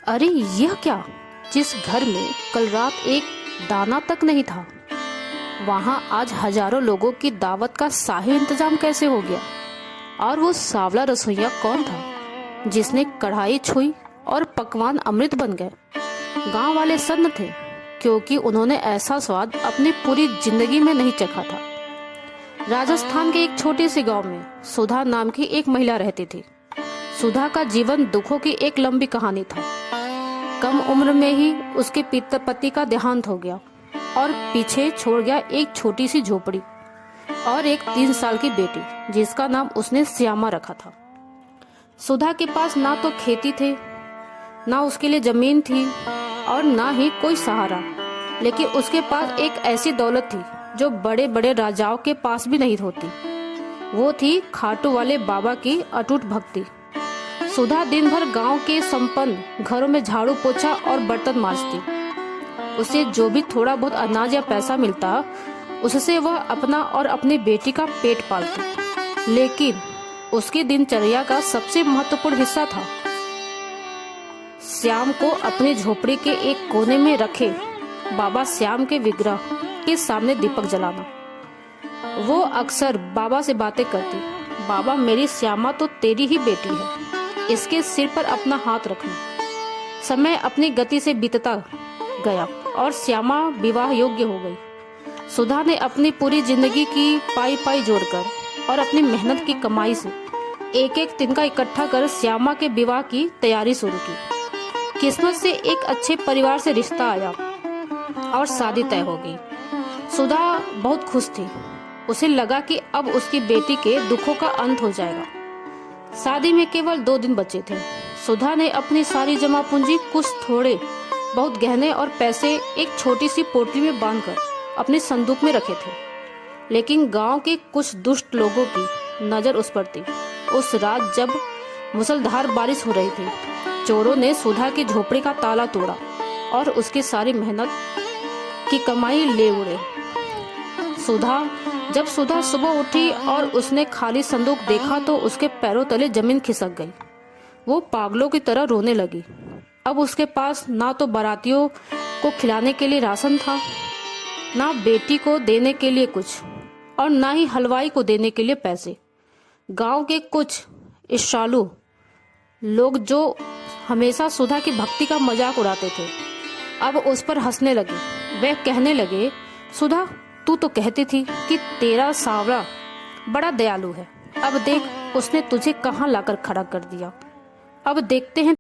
अरे यह क्या! जिस घर में कल रात एक दाना तक नहीं था, वहां आज हजारों लोगों की दावत का शाही इंतजाम कैसे हो गया? और वो सांवला रसोइया कौन था जिसने कढ़ाई छुई और पकवान अमृत बन गए? गांव वाले सन्न थे, क्योंकि उन्होंने ऐसा स्वाद अपनी पूरी जिंदगी में नहीं चखा था। राजस्थान के एक छोटे से गांव में सुधा नाम की एक महिला रहती थी। सुधा का जीवन दुखों की एक लंबी कहानी था। कम उम्र में ही उसके पति का देहांत हो गया और पीछे छोड़ गया एक छोटी सी झोपड़ी और एक 3 साल की बेटी, जिसका नाम उसने श्यामा रखा था। सुधा के पास ना तो खेती थे, ना उसके लिए जमीन थी और ना ही कोई सहारा, लेकिन उसके पास एक ऐसी दौलत थी जो बड़े बड़े राजाओं के पास भी नहीं होती। वो थी खाटू वाले बाबा की अटूट भक्ति। सुधा दिन भर गांव के संपन्न घरों में झाड़ू पोछा और बर्तन मांजती। उसे जो भी थोड़ा बहुत अनाज या पैसा मिलता, उससे वह अपना और अपनी बेटी का पेट पालती। लेकिन उसकी दिनचर्या का सबसे महत्वपूर्ण हिस्सा था श्याम को अपनी झोपड़ी के एक कोने में रखे बाबा श्याम के विग्रह के सामने दीपक जलाना। वो अक्सर बाबा से बातें करती। बाबा, मेरी श्यामा तो तेरी ही बेटी है, इसके सिर पर अपना हाथ रखना। समय अपनी गति से बीतता गया और श्यामा विवाह योग्य हो गई। सुधा ने अपनी पूरी जिंदगी की पाई पाई जोड़कर और अपनी मेहनत की कमाई से एक एक तिनका इकट्ठा कर श्यामा के विवाह की तैयारी शुरू की। किस्मत से एक अच्छे परिवार से रिश्ता आया और शादी तय हो गई। सुधा बहुत खुश थी। उसे लगा कि अब उसकी बेटी के दुखों का अंत हो जाएगा। शादी में केवल 2 दिन बचे थे। सुधा ने अपनी सारी जमा पूंजी, कुछ थोड़े बहुत गहने और पैसे एक छोटी सी पोटली में बांधकर अपने संदूक में रखे थे। लेकिन गांव के कुछ दुष्ट लोगों की नजर उस पर थी। उस रात जब मूसलाधार बारिश हो रही थी, चोरों ने सुधा की झोपड़ी का ताला तोड़ा और उसकी सारी मेहनत की कमाई ले उड़े। जब सुधा सुबह उठी और उसने खाली संदूक देखा तो उसके पैरों तले जमीन खिसक गई। वो पागलों की तरह रोने लगी। अब उसके पास ना तो बारातियों को खिलाने के लिए राशन था, ना बेटी को देने के लिए कुछ, और ना ही हलवाई को देने के लिए पैसे। गांव के कुछ ईर्ष्यालु लोग जो हमेशा सुधा की भक्ति का मजाक उड़ाते थे, अब उस पर हंसने लगे। वे कहने लगे, सुधा, तू तो कहती थी कि तेरा सांवरा बड़ा दयालु है। अब देख, उसने तुझे कहाँ लाकर खड़ा कर दिया। अब देखते हैं